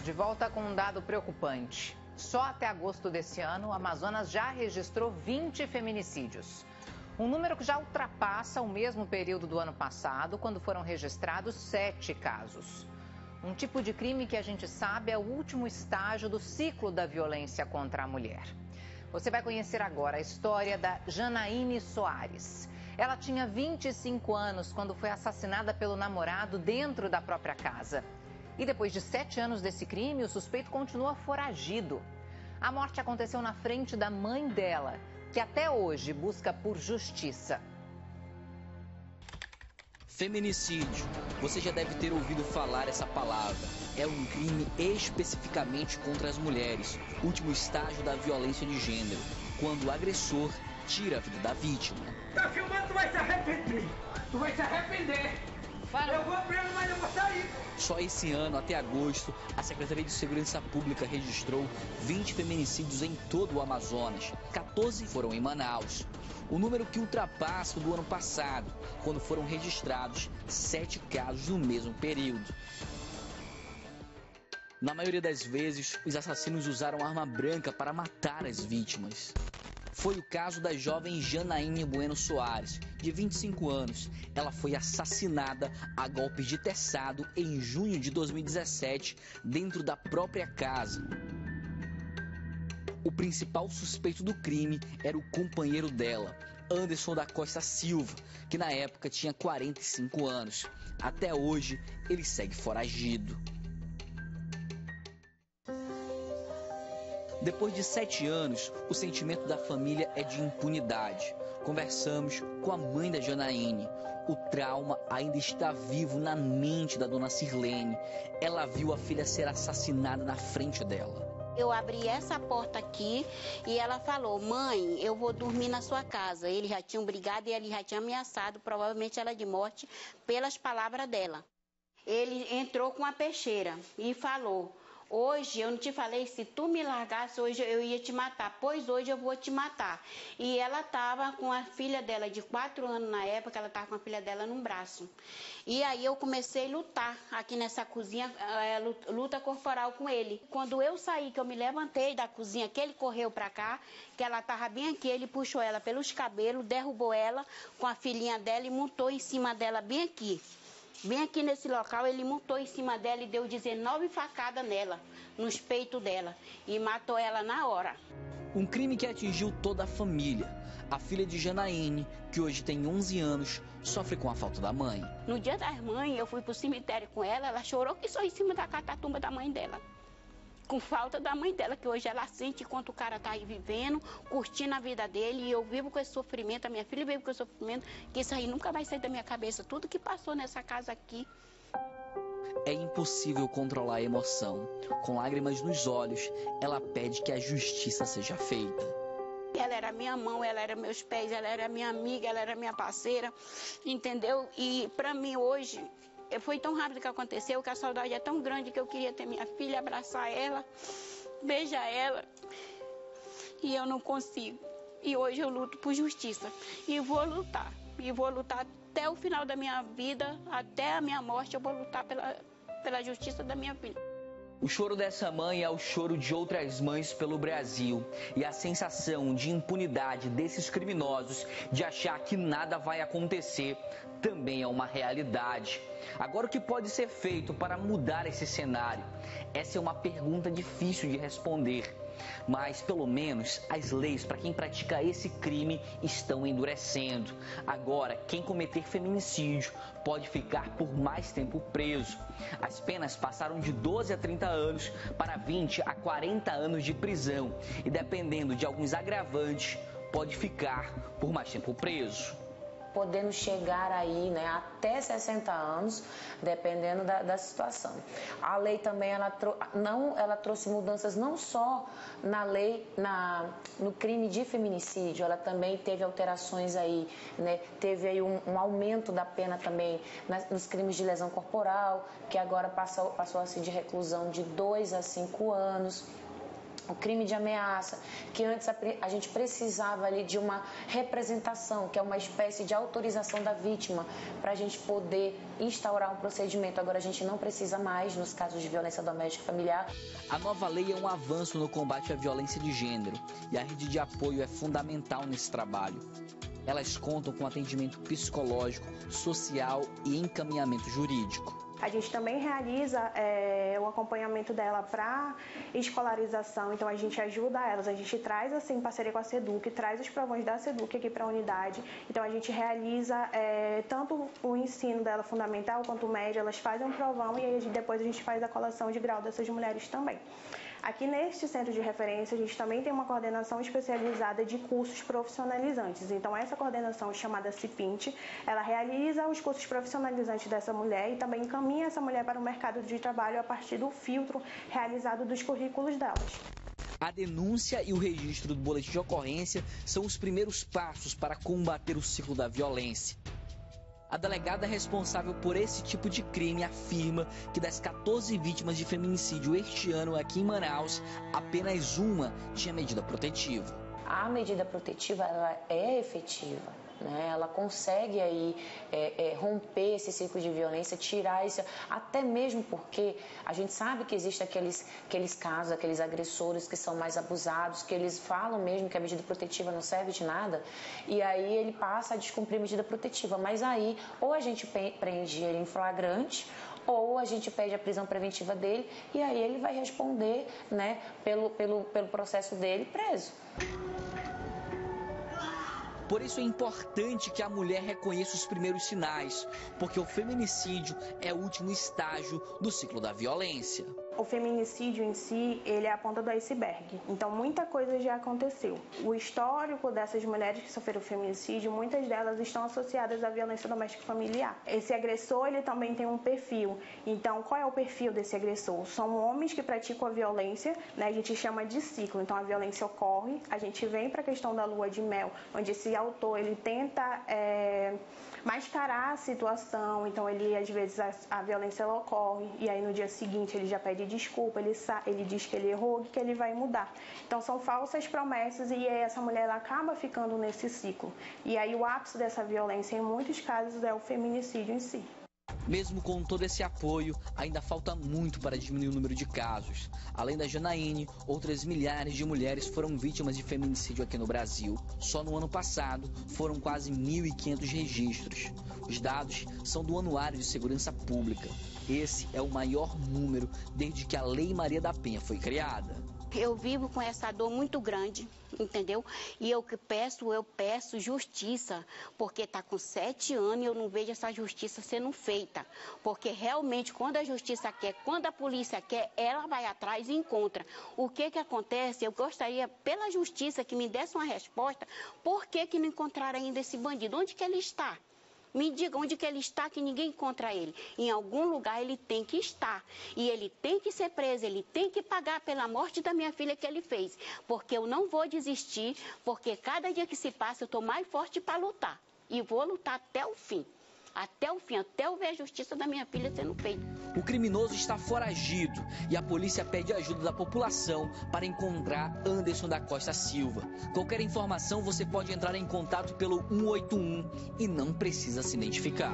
de volta com um dado preocupante. Só até agosto desse ano, o Amazonas já registrou 20 feminicídios. Um número que já ultrapassa o mesmo período do ano passado, quando foram registrados 7 casos. Um tipo de crime que a gente sabe é o último estágio do ciclo da violência contra a mulher. Você vai conhecer agora a história da Janaíne Soares. Ela tinha 25 anos quando foi assassinada pelo namorado dentro da própria casa. E depois de 7 anos desse crime, o suspeito continua foragido. A morte aconteceu na frente da mãe dela, que até hoje busca por justiça. Feminicídio. Você já deve ter ouvido falar essa palavra. É um crime especificamente contra as mulheres, último estágio da violência de gênero, quando o agressor tira a vida da vítima. Tá filmando, tu vai se arrepender. Tu vai se arrepender. Eu vou preso, mas eu vou sair. Só esse ano, até agosto, a Secretaria de Segurança Pública registrou 20 feminicídios em todo o Amazonas. 14 foram em Manaus. O número que ultrapassa o do ano passado, quando foram registrados 7 casos no mesmo período. Na maioria das vezes, os assassinos usaram arma branca para matar as vítimas. Foi o caso da jovem Janaíne Bueno Soares, de 25 anos. Ela foi assassinada a golpes de teçado em junho de 2017, dentro da própria casa. O principal suspeito do crime era o companheiro dela, Anderson da Costa Silva, que na época tinha 45 anos. Até hoje, ele segue foragido. Depois de 7 anos, o sentimento da família é de impunidade. Conversamos com a mãe da Janaíne. O trauma ainda está vivo na mente da dona Sirlene. Ela viu a filha ser assassinada na frente dela. Eu abri essa porta aqui e ela falou: mãe, eu vou dormir na sua casa. Eles já tinham brigado e ele já tinha ameaçado, provavelmente ela de morte, pelas palavras dela. Ele entrou com a peixeira e falou: hoje eu não te falei, se tu me largasse hoje eu ia te matar, pois hoje eu vou te matar. E ela estava com a filha dela de 4 anos na época, ela estava com a filha dela num braço. E aí eu comecei a lutar aqui nessa cozinha, luta corporal com ele. Quando eu saí, que eu me levantei da cozinha, que ele correu para cá, que ela estava bem aqui, ele puxou ela pelos cabelos, derrubou ela com a filhinha dela e montou em cima dela bem aqui. Bem aqui nesse local, ele montou em cima dela e deu 19 facadas nela, nos peitos dela, e matou ela na hora. Um crime que atingiu toda a família. A filha de Janaíne, que hoje tem 11 anos, sofre com a falta da mãe. No dia das mães, eu fui pro cemitério com ela, ela chorou que só em cima da catatumba da mãe dela. Com falta da mãe dela, que hoje ela sente enquanto o cara tá aí vivendo, curtindo a vida dele, e eu vivo com esse sofrimento, a minha filha vive com esse sofrimento, que isso aí nunca vai sair da minha cabeça. Tudo que passou nessa casa aqui. É impossível controlar a emoção. Com lágrimas nos olhos, ela pede que a justiça seja feita. Ela era minha mão, ela era meus pés, ela era minha amiga, ela era minha parceira, entendeu? E pra mim hoje, foi tão rápido que aconteceu, que a saudade é tão grande que eu queria ter minha filha, abraçar ela, beijar ela, e eu não consigo. E hoje eu luto por justiça, e vou lutar até o final da minha vida, até a minha morte, eu vou lutar pela justiça da minha filha. O choro dessa mãe é o choro de outras mães pelo Brasil. E a sensação de impunidade desses criminosos, de achar que nada vai acontecer, também é uma realidade. Agora, o que pode ser feito para mudar esse cenário? Essa é uma pergunta difícil de responder. Mas, pelo menos, as leis para quem pratica esse crime estão endurecendo. Agora, quem cometer feminicídio pode ficar por mais tempo preso. As penas passaram de 12 a 30 anos para 20 a 40 anos de prisão. E, dependendo de alguns agravantes, pode ficar por mais tempo preso. Podendo chegar aí, né, até 60 anos, dependendo da situação. A lei também, ela trouxe mudanças não só na lei, no crime de feminicídio, ela também teve alterações aí, né, teve aí um aumento da pena também nos crimes de lesão corporal, que agora passou a ser de reclusão de 2 a 5 anos. o crime de ameaça, que antes a gente precisava ali de uma representação, que é uma espécie de autorização da vítima, para a gente poder instaurar um procedimento. Agora a gente não precisa mais nos casos de violência doméstica e familiar. A nova lei é um avanço no combate à violência de gênero e a rede de apoio é fundamental nesse trabalho. Elas contam com atendimento psicológico, social e encaminhamento jurídico. A gente também realiza o acompanhamento dela para escolarização, então a gente ajuda elas, a gente traz assim em parceria com a SEDUC, traz os provões da SEDUC aqui para a unidade, então a gente realiza tanto o ensino dela fundamental quanto o médio, elas fazem um provão e aí depois a gente faz a colação de grau dessas mulheres também. Aqui neste centro de referência, a gente também tem uma coordenação especializada de cursos profissionalizantes. Então, essa coordenação chamada CIPINT, ela realiza os cursos profissionalizantes dessa mulher e também encaminha essa mulher para o mercado de trabalho a partir do filtro realizado dos currículos delas. A denúncia e o registro do boletim de ocorrência são os primeiros passos para combater o ciclo da violência. A delegada responsável por esse tipo de crime afirma que das 14 vítimas de feminicídio este ano aqui em Manaus, apenas uma tinha medida protetiva. A medida protetiva ela é efetiva, né? Ela consegue aí romper esse ciclo de violência, tirar isso, até mesmo porque a gente sabe que existem aqueles casos, aqueles agressores que são mais abusados, que eles falam mesmo que a medida protetiva não serve de nada, e aí ele passa a descumprir a medida protetiva, mas aí ou a gente prende ele em flagrante, ou a gente pede a prisão preventiva dele, e aí ele vai responder, né, pelo processo dele preso. Por isso é importante que a mulher reconheça os primeiros sinais, porque o feminicídio é o último estágio do ciclo da violência. O feminicídio em si, ele é a ponta do iceberg. Então, muita coisa já aconteceu. O histórico dessas mulheres que sofreram feminicídio, muitas delas estão associadas à violência doméstica familiar. Esse agressor, ele também tem um perfil. Então, qual é o perfil desse agressor? São homens que praticam a violência, né? A gente chama de ciclo. Então, a violência ocorre, a gente vem para a questão da lua de mel, onde esse autor, ele tenta mascarar a situação. Então, ele, às vezes, a violência ela ocorre, e aí no dia seguinte ele já pede desculpa, ele diz que ele errou e que ele vai mudar. Então são falsas promessas e aí essa mulher ela acaba ficando nesse ciclo. E aí o ápice dessa violência em muitos casos é o feminicídio em si. Mesmo com todo esse apoio, ainda falta muito para diminuir o número de casos. Além da Janaíne, outras milhares de mulheres foram vítimas de feminicídio aqui no Brasil. Só no ano passado, foram quase 1.500 registros. Os dados são do Anuário de Segurança Pública. Esse é o maior número desde que a Lei Maria da Penha foi criada. Eu vivo com essa dor muito grande, entendeu? E eu peço justiça, porque está com 7 anos e eu não vejo essa justiça sendo feita. Porque realmente, quando a justiça quer, quando a polícia quer, ela vai atrás e encontra. O que acontece? Eu gostaria, pela justiça, que me desse uma resposta, por que não encontraram ainda esse bandido? Onde que ele está? Me diga onde que ele está, que ninguém encontra ele. Em algum lugar ele tem que estar. E ele tem que ser preso, ele tem que pagar pela morte da minha filha que ele fez. Porque eu não vou desistir, porque cada dia que se passa eu estou mais forte para lutar. E vou lutar até o fim. Até o fim, até eu ver a justiça da minha filha sendo feita. O criminoso está foragido e a polícia pede ajuda da população para encontrar Anderson da Costa Silva. Qualquer informação você pode entrar em contato pelo 181 e não precisa se identificar.